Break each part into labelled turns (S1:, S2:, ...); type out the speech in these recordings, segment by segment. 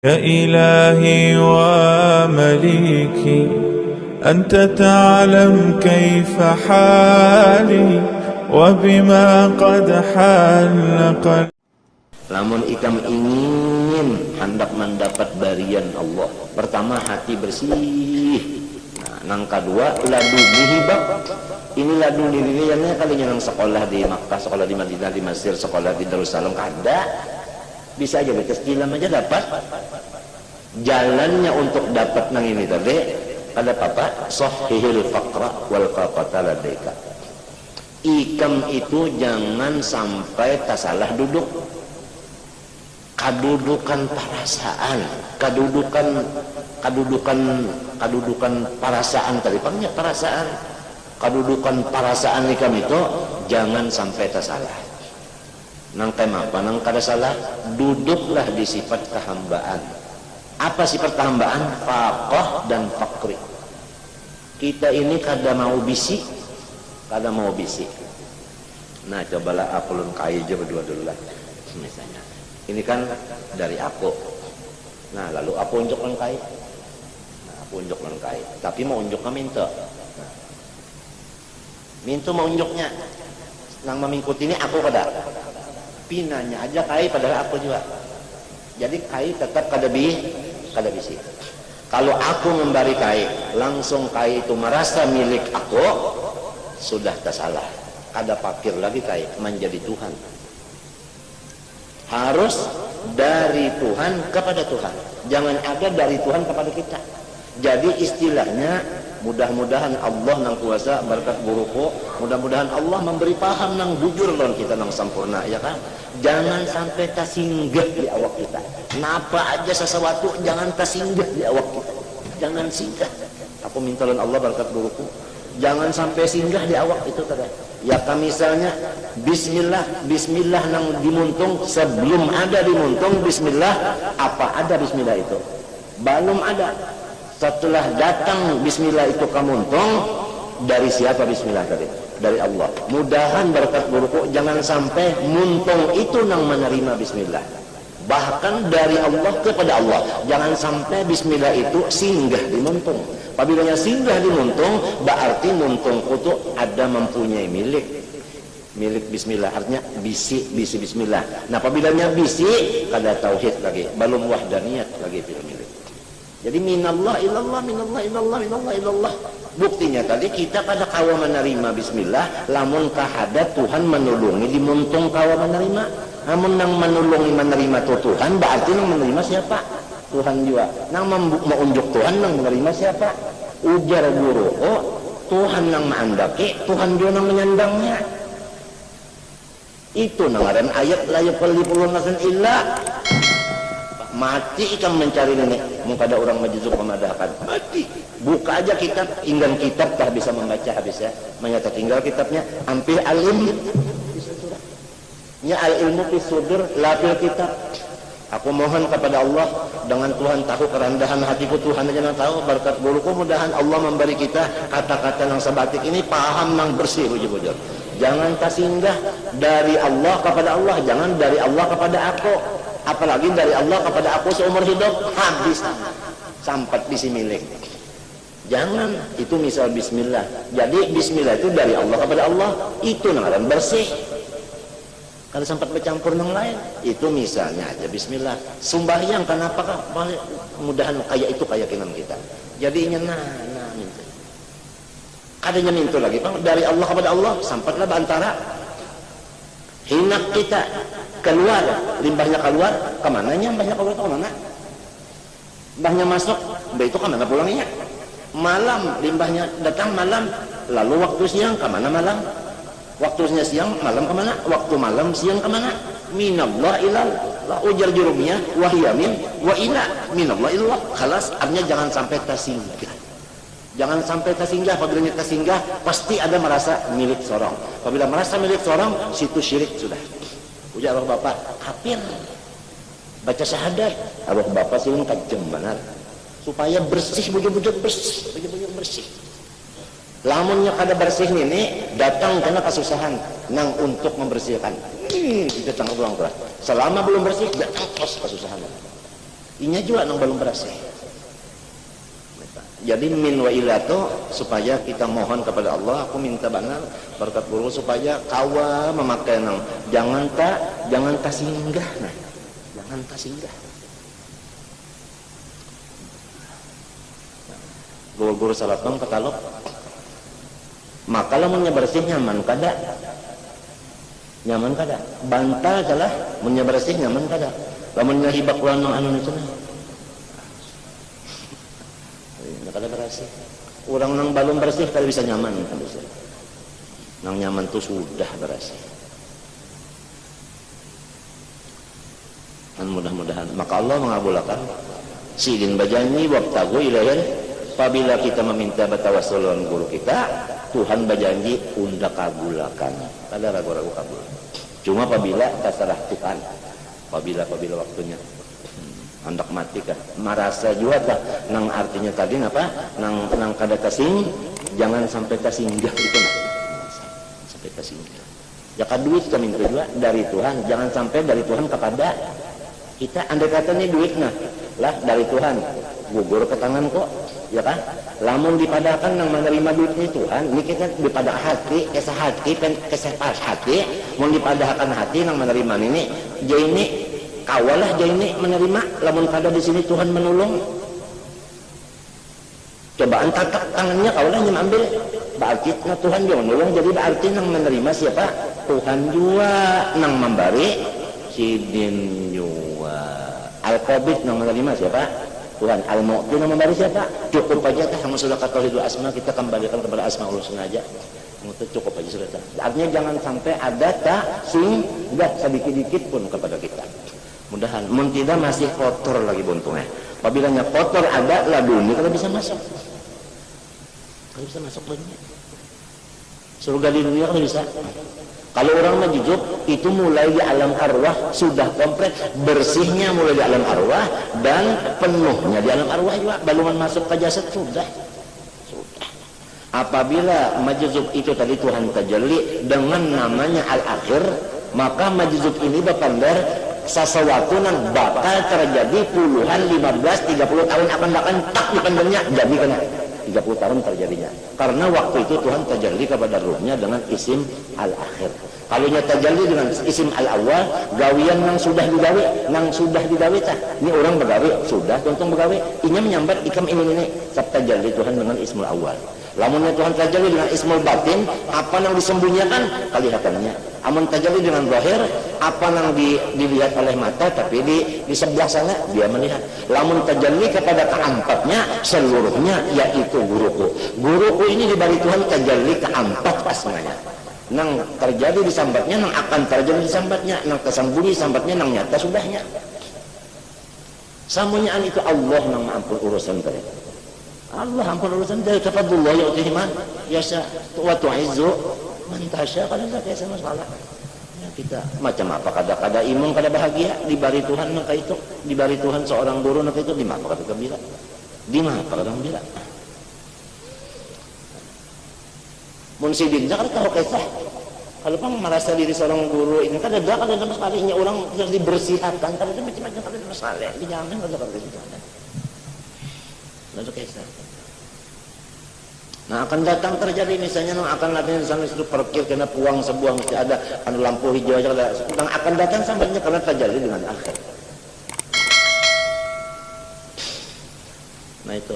S1: يا إلهي ومليكي أنت تعلم كيف حالي وبما قد حل قلبي.
S2: Lamun ikam ingin hendak mendapat barian Allah, pertama hati bersih. Nang kedua ladu dihibak. Ini ladu dirinya kalinya nang sekolah di Makkah, sekolah di Madinah, di Mesir, sekolah di Darussalam kada. Bisa aja betes tilam aja dapat. Jalannya untuk dapat nang ini tadi ada apa? Sahihil faqra wal qafata ladaika. Ikam itu jangan sampai tasalah duduk. Kedudukan perasaan, kedudukan perasaan tadi panggilnya perasaan, kedudukan perasaan ikam itu jangan sampai tersalah. Nang apa? Nang kada salah, duduklah di sifat kehambaan. Apa sifat kehambaan? Faqah dan fakri. Kita ini kada mau bisi, Nah cobalah aku lun kai aja berdua dulu lah, misalnya. Ini kan dari aku. Nah lalu aku unjuk lengkai. Tapi mau unjuknya minta. Minta mau unjuknya. Nang memingkut ini aku kada. Pinanya aja kai padahal aku juga. Jadi kai tetap kada bisi. Kalau aku memberi kai, langsung kai itu merasa milik aku, sudah tersalah. Kada pakir lagi kai menjadi Tuhan. Harus dari Tuhan kepada Tuhan, jangan ada dari Tuhan kepada kita. Jadi istilahnya mudah-mudahan Allah nang kuasa berkat buruku, mudah-mudahan Allah memberi paham nang bujur lawan kita nang sempurna, ya kan? Jangan sampai tersinggah di awak kita. Napa aja sesuatu jangan tersinggah di awak kita, jangan singgah. Aku minta lawan Allah berkat buruku, jangan sampai singgah di awak itu tadi. Ya kan misalnya bismillah nang dimuntung, sebelum ada dimuntung bismillah, apa ada bismillah itu? Belum ada. Setelah datang bismillah itu kamuntung, dari siapa bismillah tadi? Dari Allah. Mudahan berkat buruku jangan sampai muntung itu nang menerima bismillah. Bahkan dari Allah kepada Allah, jangan sampai bismillah itu singgah di muntung. Apabila singgah di muntung, berarti muntung itu ada mempunyai milik bismillah, artinya bisi bismillah. Nah apabila bisi kada tauhid lagi, belum wahdaniyat lagi fil milik. Jadi minallah ilallah, minallah ilallah, minallah ilallah. Buktinya tadi kita pada kawa menerima bismillah, lamun kahadat Tuhan menulungi di muntung kawa menerima. Namun nang menulungi menerima Tuhan, berarti nang menerima siapa? Tuhan juga. Nang menunjuk Tuhan nang menerima siapa? Ujar guru, oh Tuhan nang menghendaki, Tuhan juga nang menyandangnya. Itu nangaran ayat la yuqallibullahu nafsan illa. Mati ikan mencari nenek, muka ada orang majuzuk memadahkan. Mati. Buka aja kitab, inggan kitab tak bisa membaca habis ya. Menyata tinggal kitabnya, ampil alim. Ya al ilmu fi sudur la fil kitab. Aku mohon kepada Allah, dengan Tuhan tahu kerendahan hatiku, Tuhan aja yang tahu, berkat buruku mudahan Allah memberi kita kata-kata yang sebatik ini paham yang bersih bujur-bujur. Jangan tersinggah dari Allah kepada Allah, jangan dari Allah kepada aku, apalagi dari Allah kepada aku seumur hidup, habis sampai bisi milik. Jangan, itu misal bismillah. Jadi bismillah itu dari Allah kepada Allah, itu namanya bersih. Kalau sempat bercampur yang lain, itu misalnya aja bismillah. Sembahyang kenapa kah? Mudahan kayak itu keyakinan kita. Jadinya minta. Kadanya minta lagi, Bang, dari Allah kepada Allah, sampatlah antara hinak kita keluar, limbahnya keluar, kemananya limbahnya keluar itu kemana? Limbahnya masuk, itu kemana pulangnya? Malam, limbahnya datang malam, lalu waktu siang kemana malam? Waktunya siang, malam kemana? Waktu malam, siang kemana? Minallah ilallah. Ujar jurumnya, wahyamin, wa ila. Minallah ilallah. Khalas, artinya jangan sampai tersinggah. Jangan sampai tersinggah. Apabila tersinggah, pasti ada merasa milik seorang. Apabila merasa milik seorang, situ syirik sudah. Ujar Allah Bapak, kafir. Baca syahadat. Allah Bapak sih kajem benar. Supaya bersih, bujur-bujur bersih. Lamunnya kada bersih ini datang kena kesusahan nang untuk membersihkan. Kita tanggung ulang terus. Selama belum bersih datang terus kesusahan. inya juga nang belum bersih. Jadi min wa ilato supaya kita mohon kepada Allah, aku minta benar berkat guru supaya kawa memakai nang jangan tak singgah nah. Jangan tak singgah. Guru-guru salatong katalog maka lamunnya bersih nyaman kada? Nyaman kada? Bantal salah munnya bersih nyaman kada? Lamunnya hibak ulang nang anu itu nah. Kada bersih. Orang nang balon bersih kada bisa nyaman kan bisa. Nang nyaman tuh sudah bersih. Dan mudah-mudahan maka Allah mengabulkan sidin bajani wabtagu ilayan. Apabila kita meminta batawassul dengan guru kita, Tuhan berjanji undak kabulakan. Kada ragu-ragu kabul. Cuma apabila terserah Tuhan. Apabila waktunya hendak mati kan merasa juga tak nang artinya tadi apa nang kada tasing jangan sampai tasinggah itu nah. Sampai tasinggah ya kan duit kami minta juga dari Tuhan, jangan sampai dari Tuhan kepada kita. Andai kata ini duit nah lah dari Tuhan gugur ke tangan kok ya kan, lamun dipadahkan nang menerima duitnya Tuhan ini kita dipadah hati kesah hati kesah hati mau dipadahkan hati nang menerima ini jadi ini kawalah jadi ini menerima lamun kada di sini Tuhan menolong cobaan tatak tangannya kawalah yang ambil berarti nah Tuhan juga menolong jadi berarti nang menerima siapa Tuhan juga nang memberi sidin juga al-qabid nang menerima siapa Tuhan al-mu'ti nang memberi siapa cukup aja sama sudah kata tauhidul asma kita kembalikan kepada asmaul husna aja itu cukup aja sudah artinya jangan sampai ada tak singgah sedikit-dikit pun kepada kita. Mudahan, mun tidak masih kotor lagi buntungnya. Apabila kotor ada laduni kalau bisa masuk. Kalau bisa masuk dunia. Surga di dunia kalau bisa. Kalau orang majujub itu mulai di alam arwah sudah komplit, bersihnya mulai di alam arwah dan penuhnya di alam arwah juga. Balungan masuk ke jasad sudah. Apabila majuzub itu tadi Tuhan tajalli dengan namanya al-akhir, maka majuzub ini berpandar sesuatu yang bakal terjadi puluhan 15-30 tahun akan tak dipandangnya jadi kena 30 tahun terjadinya karena waktu itu Tuhan tajalli kepada ruhnya dengan isim al-akhir. Kalau nya tajalli dengan isim al-awwal gawian yang sudah digawe tah ini orang begawe sudah tuntung begawe ini menyambat ikam ini tajalli Tuhan dengan ismul awal. Lamunnya Tuhan tajalli dengan ismul batin apa yang disembunyikan kelihatannya. Amun tajalli dengan zahir apa yang dilihat oleh mata tapi di sebelah sana dia melihat. Lamun tajalli kepada keempatnya seluruhnya yaitu guruku ini diberi Tuhan tajalli keempat asmanya. Nang terjadi di sambatnya nang akan terjadi di sambatnya nang tersembunyi sambatnya nang nyata sudahnya. Samunyaan itu Allah nang ampun urusan tadi. Allah ampun urusan dari tafadullah yu'tihi man yasha wa tu'izzu man tasha kalau enggak kayak masalah. Ya kita macam apa kada imun kada bahagia diberi Tuhan nang itu diberi Tuhan seorang guru nang itu di mana kada gembira. Di mana kada gembira. Mun sidinnya kada tahu kisah. Kalau pang merasa diri seorang guru ini kada ada sama sekali nya orang harus dibersihkan kada ada macam-macam kada masalah. Dijamin kada gitu. Lalu kisah. Nah akan datang terjadi misalnya akan latihan sampai itu parkir kena puang sebuang mesti ada anu lampu hijau aja ada akan datang sampainya karena terjadi dengan akhir. Nah itu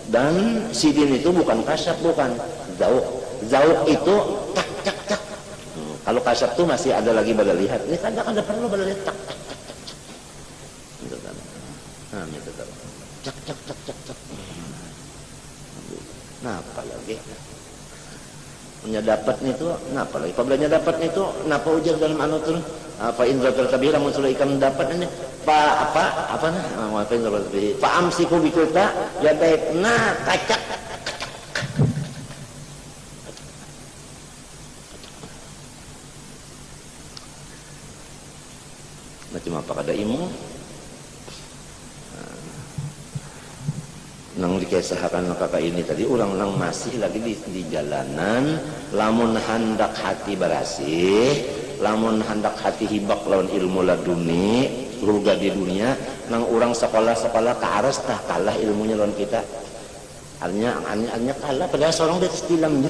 S2: dan sidin itu bukan kasyaf bukan zauq itu tak. Kalau kasyaf itu masih ada lagi pada lihat ini kan ada perlu pada lihat tak. Gitu kan. Nah itu kan. Cak. Nah apalagi dapat itu nah apalagi apabila dapat itu napa ujar dalam anu tuh apa indra terkabira muncul ikan dapat ini apa indra terkabira fa amsiku bikulta ya baik nah kacak macam apa kada ilmu nang dikisahkan kakak ini tadi orang masih lagi di jalanan lamun hendak hati berasih lamun hendak hati hibak lawan ilmu laduni surga di dunia nang orang sekolah-sekolah ke aras tah kalah ilmunya lawan kita. Artinya kalah padahal seorang di atas tilamnya.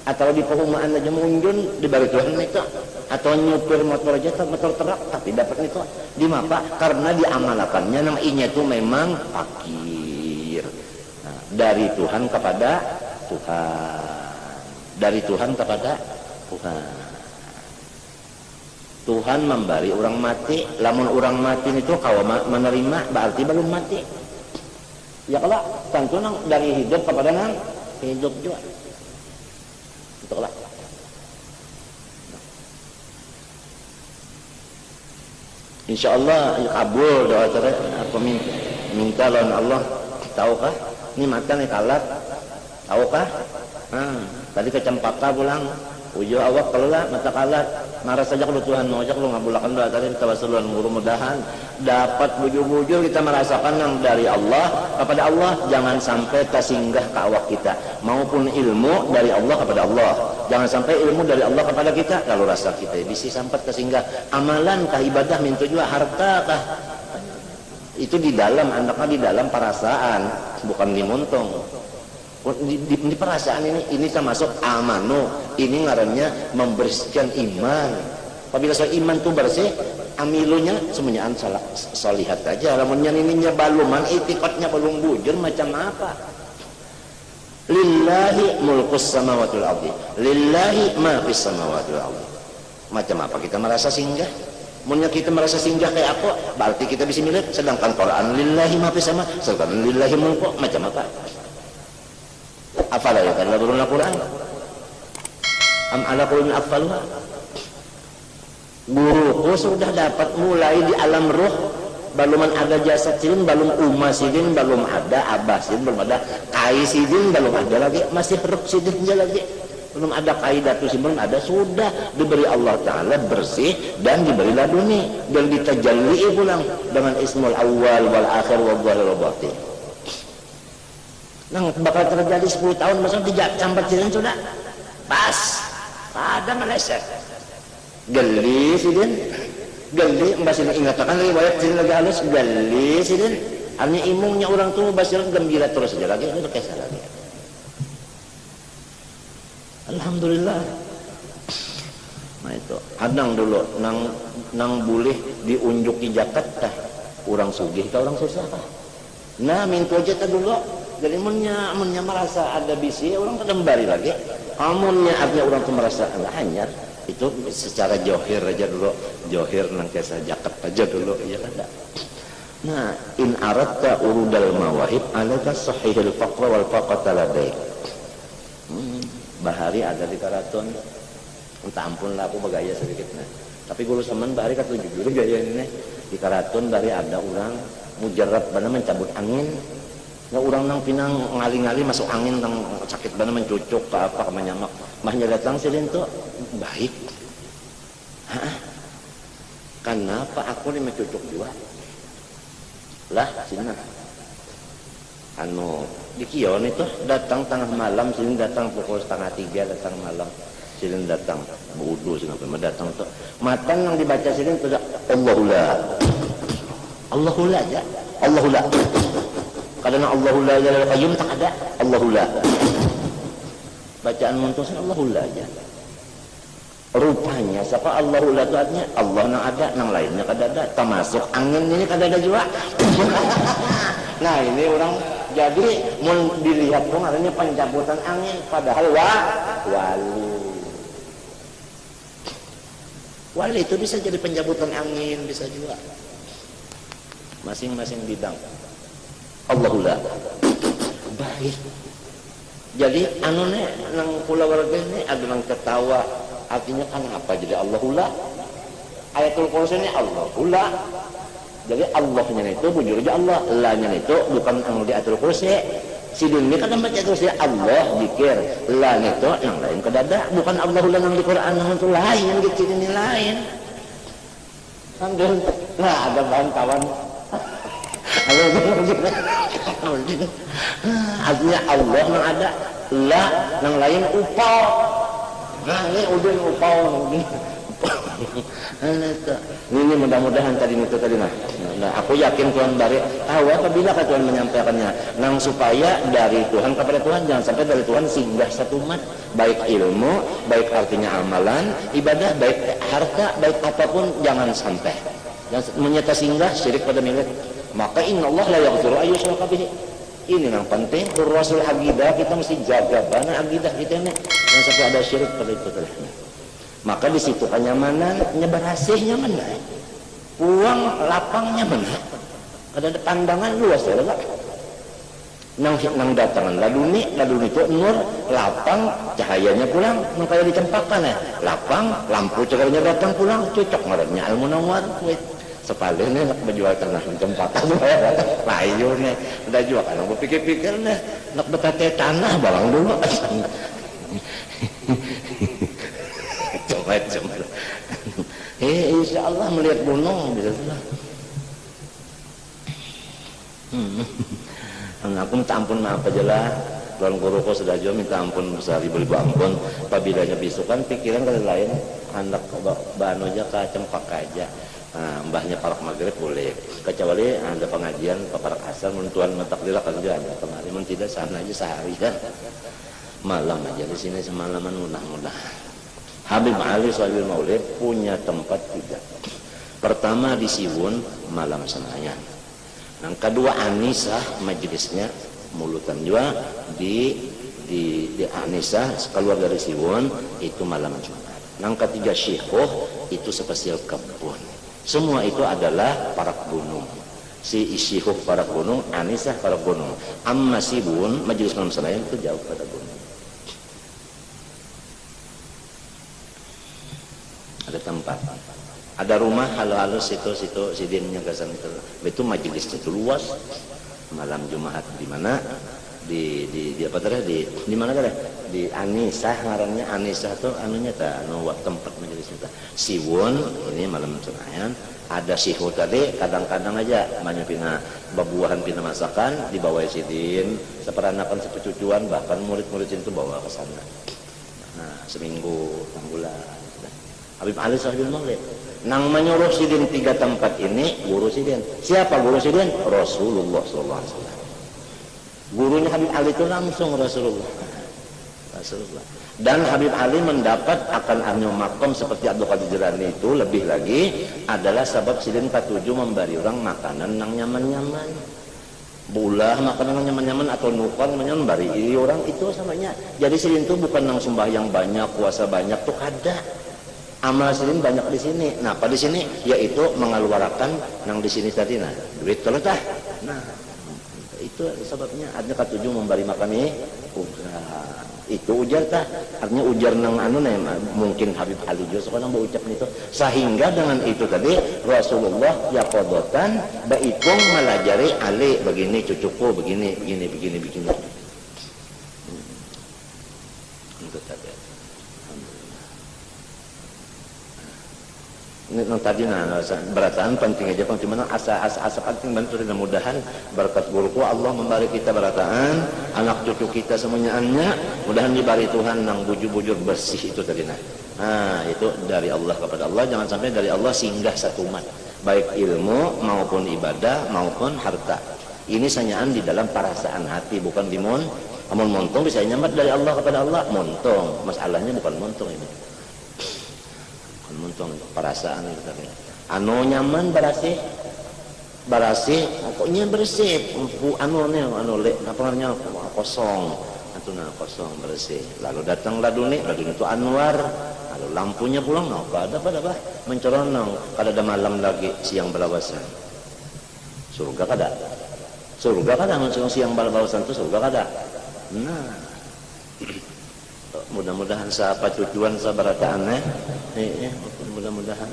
S2: Atau di perumahan aja munjun di balik Tuhan itu, atau nyupir motor aja motor truk tapi dapat itu di mapa karena diamalkannya nang inya itu memang fakir. Nah, dari Tuhan kepada Tuhan, dari Tuhan kepada Tuhan. Tuhan memberi orang mati, lamun orang mati itu kalau menerima berarti belum mati. Ya kalau tentu nang dari hidup kepada nang hidup juga. Itulah. Insyaallah kabul doa saya apa minta lawan Allah. Tahukah ini mata nih kalat? Tahukah? Tadi ke Cempaka pulang ujo awak kelah mata kalat marah saja kalau Tuhan mau ajak lu ngabulakan doa tadi tawassulan mudah-mudahan dapat bujur-bujur kita merasakan yang dari Allah kepada Allah, jangan sampai tersinggah ke awak kita, maupun ilmu dari Allah kepada Allah, jangan sampai ilmu dari Allah kepada kita kalau rasa kita bisa sampai tersinggah amalan kah ibadah minta juga harta kah itu di dalam anaknya di dalam perasaan bukan di muntung. Di perasaan ini termasuk amanu, ini ngarannya membersihkan iman. Apabila iman itu bersih, amilunya semuanya salah solihat aja. Lamunnya ininya baluman, itikatnya belum bujur macam apa? Lillahi mulkus samawati wal ardi, lillahi ma fis samawati wal ardi. Macam apa kita merasa singgah? Munnya kita merasa singgah kayak aku, berarti kita bisa milik. Sedangkan Quran lillahi ma fis sama, sedangkan lillahi mulku macam apa? Afala yatadabbaruna Al-Qur'an am ala qulubin aqfaluha. Guruku sudah dapat mulai di alam ruh, belum ada jasad sidin, belum umma sidin, belum ada abah sidin, belum ada kai sidin, belum ada lagi, masih ruh sidin lagi, belum ada kaidatu sidin, belum ada, sudah diberi Allah Ta'ala bersih dan diberi laduni dan ditajalli pulang dengan ismul awal wal akhir wal zahir wal batin. Nang bakal terjadi 10 tahun masa tidak sampai sidin sudah pas ada meleset gali sidin gali mbak ingatakan lagi banyak sidin lagi halus gali sidin hanya imungnya orang tua basiran gembira terus saja lagi itu kisah lagi. Alhamdulillah. Nah itu adang dulu nang boleh diunjuki Jakarta orang sugih ke orang susah kah? Nah minta aja dulu. Jadi munnya merasa ada bisi orang kembali lagi. Amunnya artinya orang tuh merasa hanyar itu secara johir aja dulu, johir nang kisah jaket aja dulu ya kan. Nah in aradta urudal mawahib alaka sahihil faqra wal faqata ladaik. Bahari ada di karaton. Entah ampun lah aku bergaya sedikit nah. Tapi guru semen bahari kata jujur gaya ini di karaton bahari ada orang mujarab bana mencabut angin. Nggak orang nang pinang ngali-ngali masuk angin nang sakit bana mencucuk ke apa ke menyamak mahnya datang silin tuh baik. Kenapa aku ini mencucuk juga lah sini anu di kion itu datang tengah malam silin datang pukul 2:30 datang malam silin datang wudu silin datang tuh matan yang dibaca silin tuh Allahullah Allahullah aja Allahullah. Kadang Allahullah ya qayyum tak ada Allahullah. Bacaan muntasan Allahullah aja. Rupanya siapa Allahullah itu artinya Allah nang ada, nang lainnya kada ada. Termasuk angin ini kada ada juga. Nah ini orang jadi mau dilihat dong artinya pencabutan angin padahal wali. Wali itu bisa jadi pencabutan angin bisa juga. Masing-masing bidang. Allahullah baik. Jadi anone nang pulau warga ini ada nang ketawa artinya kan apa jadi Allahullah ayatul kursi ini Allahullah jadi Allahnya itu bujur aja Allah lahnya itu bukan yang di ayatul kursi sidin ini kan baca terus ya Allah zikir lahnya itu yang lain kedada bukan Allahullah yang di Quran yang itu lain gitu ini lain alhamdulillah. Nah ada bantawan artinya Allah yang ada lah yang lain upau. Nah ini udah upau Ini mudah-mudahan tadi itu tadi nah aku yakin Tuhan bari tahu apabila Tuhan menyampaikannya nang supaya dari Tuhan kepada Tuhan, jangan sampai dari Tuhan singgah satu umat, baik ilmu, baik artinya amalan, ibadah, baik harta, baik apapun, jangan sampai menyata singgah syirik pada milik. Maka innallaha la yaghfiru ayyushraka bihi. Ini yang penting Rasul akidah kita mesti jaga bana akidah kita ini jangan sampai ada syirik pada itu tadi. Maka di situ kenyamanan, nyebar hasilnya mana? Uang lapangnya mana? Ada pandangan luas ya enggak? Nang datangan laduni itu nur lapang, cahayanya pulang, nang kayak dicempakkan ya. Lapang, lampu cahayanya datang pulang, cocok ngarannya Al Munawwar. Sepalnya nak menjual tanah di tempatan layu nih udah jual kan aku pikir-pikir nih nak betate tanah barang dulu coba insya Allah melihat gunung bisa aku minta ampun maaf aja lah Tuan Guruku sudah jauh minta ampun besar ibu-ibu ampun apabila bisukan pikiran kali lain anak banu aja kacem pakai aja. Nah, mbahnya parak maghrib boleh kecuali ada pengajian parak asar mentuan mentakdirah kerja ada kemarin tidak sana aja sehari kan malam aja di sini semalaman mudah-mudahan. Habib Ali Shalbil Maulid punya tempat tiga. Pertama di Siwun malam Senayan. Yang kedua Anisah majelisnya mulutan juga di Anisah keluar dari Siwun itu malam Jumat. Yang ketiga Syekhoh itu spesial kebun. Semua itu adalah para gunung. Si Syekhoh para gunung, Anisah para gunung. Amma Siwun majelis malam Senayan itu jauh pada gunung. Ada tempat, ada rumah halus situ sidinnya kesan itu majelis itu luas malam Jumat di mana di apa tadi di mana tadi di Anisah ngarannya Anisah tuh anunya ta anu tempat majelisnya ta Siwun ini malam Senayan ada Syekhoh tadi kadang-kadang aja banyak pina babuahan pina masakan dibawa sidin seperanakan sepucucuan bahkan murid-murid itu bawa ke sana nah seminggu 6 bulan Habib Ali Shalbil Maulid nang menyuruh sidin 3 tempat ini guru sidin. Siapa guru sidin? Rasulullah SAW. Gurunya Habib Ali itu langsung Rasulullah. Dan Habib Ali mendapat akan anu makom seperti Abdul Qadir Jilani itu lebih lagi adalah sebab sidin katujuh memberi orang makanan nang nyaman-nyaman. Bulah makanan nang nyaman-nyaman atau nukan memberi orang itu samanya. Jadi sidin itu bukan nang sembahyang banyak, puasa banyak tuh kada. Amal sidin banyak di sini. Nah, apa di sini? Yaitu mengeluarkan yang di sini tadi nah, duit terletah. Nah, itu sebabnya artinya katujuh memberi makan ini itu ujar tah artinya ujar nang anu nih mungkin Habib Ali juga sekarang mau ucap itu sehingga dengan itu tadi Rasulullah ya kodotan baikung melajari Ali begini cucuku begini itu tadi. Ini tadi berataan penting aja penting mana asa penting bantu mudah-mudahan berkat guruku Allah memberi kita berataan anak cucu kita semuanya mudahan diberi Tuhan nang bujur-bujur bersih itu tadi nah itu dari Allah kepada Allah jangan sampai dari Allah singgah satu umat baik ilmu maupun ibadah maupun harta ini sanyaan di dalam perasaan hati bukan di amun montong bisa nyambat dari Allah kepada Allah montong masalahnya bukan montong ini untung perasaan itu tadi. Anu nyaman bersih pokoknya bersih anu lek apa kosong atuna kosong bersih lalu datang laduni itu Anwar lalu lampunya pulang ada mencoronong kada ada malam lagi siang balawasan surga kada siang balawasan itu surga kada nah mudah-mudahan siapa tujuan sabarataannya mudah-mudahan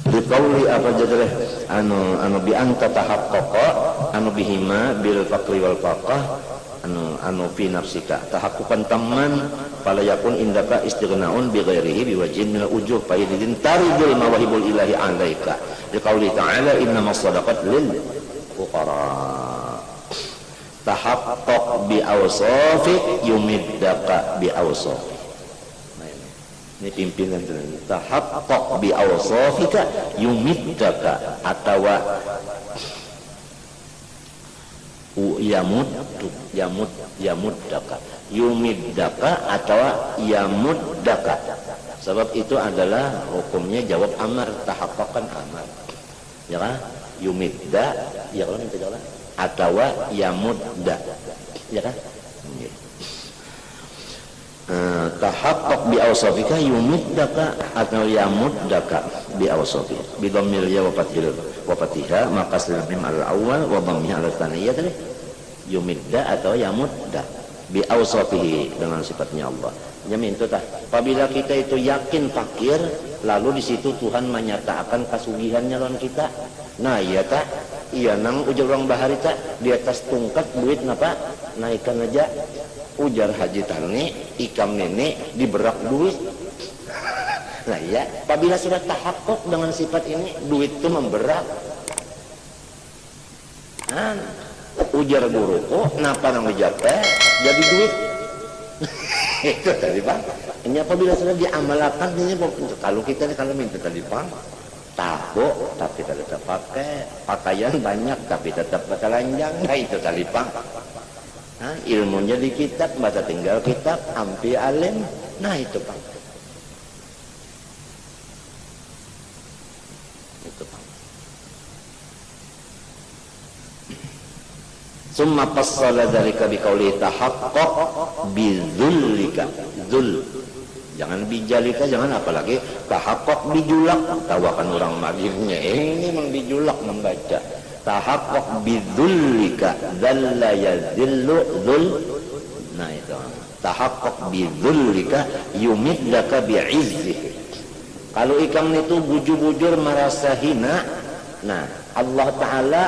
S2: diqauli apa jadreh anu bi anta tahaqqaqa anu bihima bil faqri wal faqah anu fi nafsika tahaqquqan tamman fala yakun indaka istighna'un bi ghairihi bi wajhin min al-ujuh fa idin taridul mawahibul ilahi 'alaika diqauli ta'ala innamas shadaqat lil fuqara tahaqqaq bi awsafi yumiddaka bi awsafi Ini pimpinan tahaqqaq bi awsafika yumiddaka atawa yamuddaka yumiddaka atau yamuddaka. Sebab itu adalah hukumnya jawab amar, tahaqqaq kan amar. Ya kan? Yumidda ya kalau minta jalan atau yamudda. Ya kan? Tahaqqaq bi awsafika yumiddaka atau yamuddaka bi awsafika bi dhammil ya wa fathiha maka mim al awal wa dhammiha al tsaniyah tadi yumidda atau yamudda bi awsafihi dengan sifatnya Allah. Jamin itu tah. Apabila kita itu yakin fakir, lalu di situ Tuhan menyatakan kasugihannya lawan kita. Nah, iya tah. Iya nang ujar orang bahari tah di atas tungkat duit napa? Naikkan aja. Ujar haji tani ikam nenek diberak duit. Nah ya, apabila sudah tahakkuk dengan sifat ini, duit itu memberak. Nah, ujar guruku, napa nang dijapeh jadi duit. Itu tadi Bang. Ini apabila sudah diamalkan ini kalau kita kalau minta tadi Bang, tahu tapi tidak pakai, pakaian banyak tapi tetap telanjang. Nah itu tadi Bang. Nah, ilmunya di kitab, baca tinggal kitab, ampi alim. Nah itu Pak. Itu Pak. Summa fassala dzalika biqauli tahaqqaq bidzulika. Dzul. Jangan bijalika, jangan apalagi tahaqqaq bijulak. Tawakan orang magirnya. Ini memang bijulak membaca. Tahaqqaq bidzulika dzalla yazillu dzul. Nah itu tahaqqaq bidzulika yumiddaka bi'izzi. Kalau ikam itu bujur-bujur merasa hina, nah Allah Ta'ala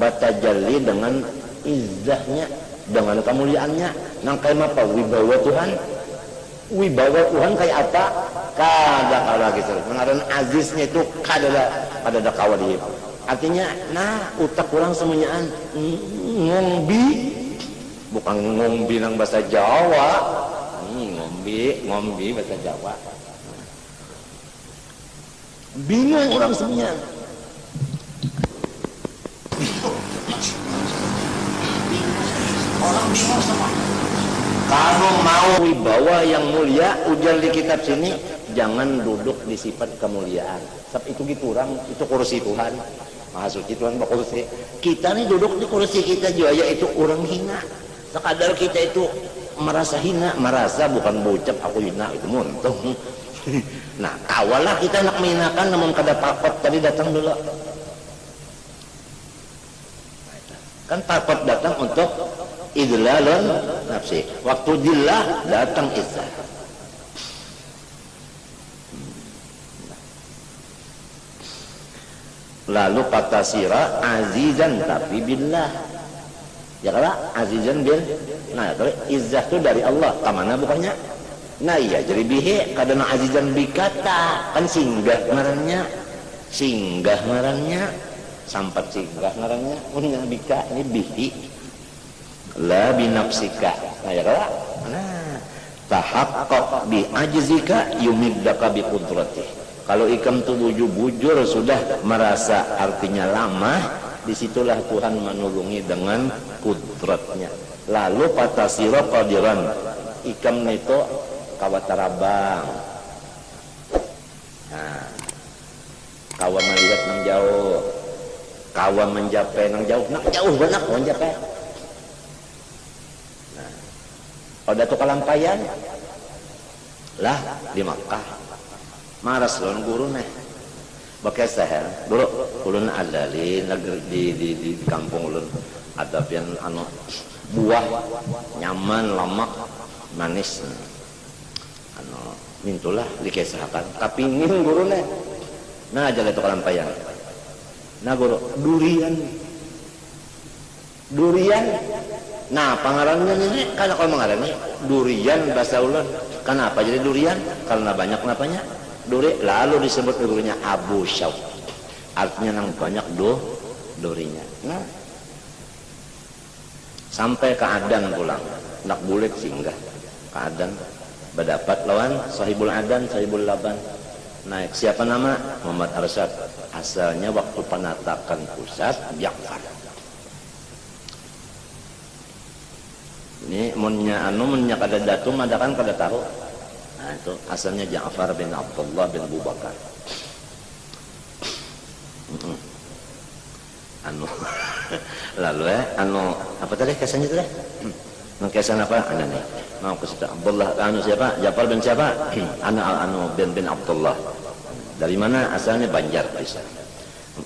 S2: batajalli dengan izzahnya, dengan kemuliaannya. Nang kayak apa? Wibawa Tuhan. Wibawa Tuhan kayak apa? Kada kalau gitu. Mengaran aziznya itu kada kawali. Artinya, nah utak kurang semuanyaan ngombi, bukan ngombi nang bahasa Jawa, ngombi bahasa Jawa. Bingung orang semuanya. Orang bingung semua. Kalau mau wibawa yang mulia, ujar di kitab sini, jangan duduk di sifat kemuliaan. Sebab itu gitu orang, itu kursi Tuhan. Maha suci Tuhan berkursi. Kita nih duduk di kursi kita juga yaitu orang hina. Sekadar kita itu merasa hina, merasa bukan bocap aku hina itu muntung. Nah, kawalah kita nak menghinakan namun kada pakot tadi datang dulu. Kan pakot datang untuk idlalun nafsi. Waktu dillah datang izzah. Lalu patasira azizan tapi billah. Ya kalau azizan bil. Nah, kalau izzah itu dari Allah. Kamana bukannya? Nah iya, jadi bihi kadang azizan bikata kan singgah ngarannya. Singgah ngarannya. Sampat singgah ngarannya. Punya bika ini bihi. La binafsika. Nah ya kalau. Nah, tahaqqaq bi ajzika yumiddaka bi qudratihi. Kalau ikam itu bujur sudah merasa artinya lama, disitulah Tuhan menolongi dengan kudratnya. Lalu patasira qadiran, ikam itu kawatarabang. Nah, kawa melihat nang jauh, kawa menjapai nang jauh, benak menjapai. Nah, pada tu kalampayan, lah di Makkah. Maras lawan guru nih pakai sahel dulu ulun ada di negeri di kampung ulun ada pian anu buah nyaman lemak manis anu mintulah dikesahakan tapi ingin guru nih nah aja itu kalampayan nah guru durian nah pangarannya ini karena kalau mengarani durian bahasa ulun kenapa jadi durian karena banyak kenapanya duri lalu disebut gurunya Abu Syauk artinya nang banyak durinya. Nah sampai ke Adan pulang nak boleh singgah ke Adan berdapat lawan sahibul adan, sahibul laban. Naik siapa nama? Muhammad Arsyad. Asalnya waktu penatakan pusat Ja'far. Ini munnya kada datum ada kan kada tahu. Nah itu asalnya Ja'far bin Abdullah bin Abu Bakar. Lalu apa tadi kesannya tadi? Kesan apa? Nih. Mau ke situ Abdullah siapa? Ja'far bin siapa? bin Abdullah. Dari mana asalnya? Banjar bisa.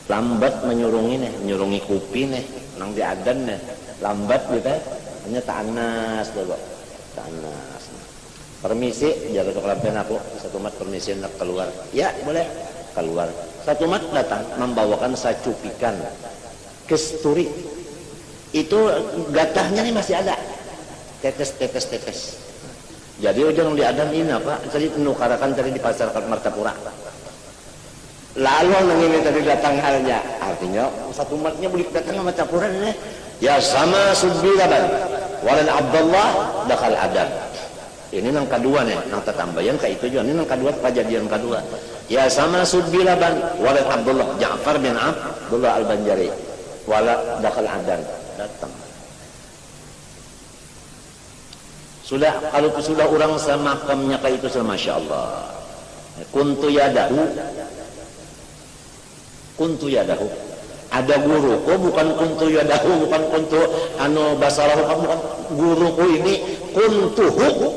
S2: Lambat menyurungi kupi nih, nang di adan nih. Lambat gitu. Hanya tanas dulu. Tanas. Permisi, jaga kelampian aku. Satu mat permisi nak keluar. Ya, boleh. Keluar. Satu mat datang membawakan sacupikan kesturi. Itu gatahnya nih masih ada. Tetes. Jadi ujung di adan ini apa? Tadi penukarakan tadi di pasar Martapura. Lalu ini tadi datang halnya. Artinya satu matnya boleh datang sama Martapura nih. Ya sama subbilaban. Walad Abdullah dakal adan. Ini nang kedua nih, nang tambahan kayak itu juga. Ini nang kedua kejadian kedua. Ya sama subbilaban. Walad Abdullah Ja'far bin Abdullah al-Banjari. Walad dakal adan. Datang. Kalau sudah orang semakamnya kayak itu, masya Allah. Kuntu yadahu. Ada guruku, bukan kuntu yadahu, bukan kuntu basalahu, bukan guruku ini kuntuhu.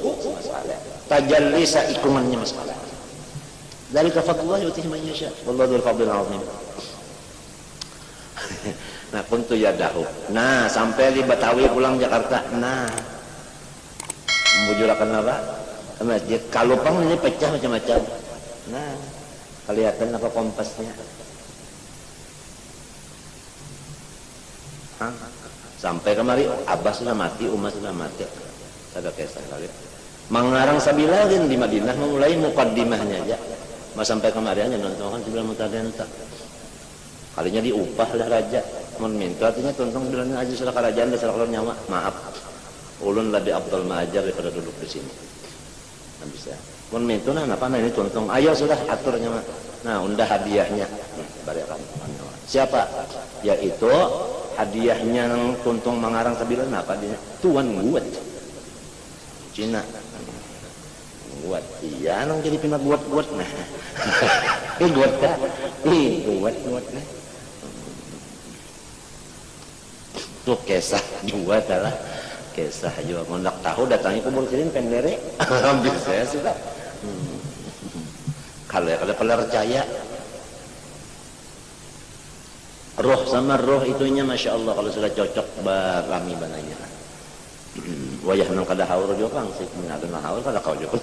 S2: Tajalli saikungannya masalah. Dari kafatullah yutihi man yasha. Wallahu dzul fadlil azim. Nah, kuntu yadahu. Nah, sampai di Betawi pulang Jakarta. Nah, membujurakan apa? Masjid. Kalupang ini pecah macam-macam. Nah, kelihatan apa kompasnya. Sampai kemari Abah sudah mati, Umar sudah mati. Ada kisah kali. Mengarang sabilarin di Madinah memulai mukaddimahnya aja. Mas sampai kemari aja nonton kan sebelah mutadenta. Kalinya diupah lah raja. Meminta artinya tonton bilangnya aja sudah kerajaan dasar kalau nyawa. Maaf. Ulun lebih abdul ma'ajar daripada duduk di sini. Nah bisa. Meminta apa ini tonton. Ayo sudah aturnya mah. Nah, undah hadiahnya. Barikan. Siapa? Yaitu hadiahnya yang tuntung mengarang sabilan apa dia? Tuan Guat. Cina. Guat. Iya, nang jadi pinat guat nah. Guat kah? Guat nah. Tuh kisah juga adalah kisah juga. Mendak tahu datangnya kubur kirim pendere. Habis saya sudah. Kalau percaya roh sama roh itunya masya Allah kalau sudah cocok berami bananya. Wayah nang kada haur juga sih, nggak ada haur kada kau juga.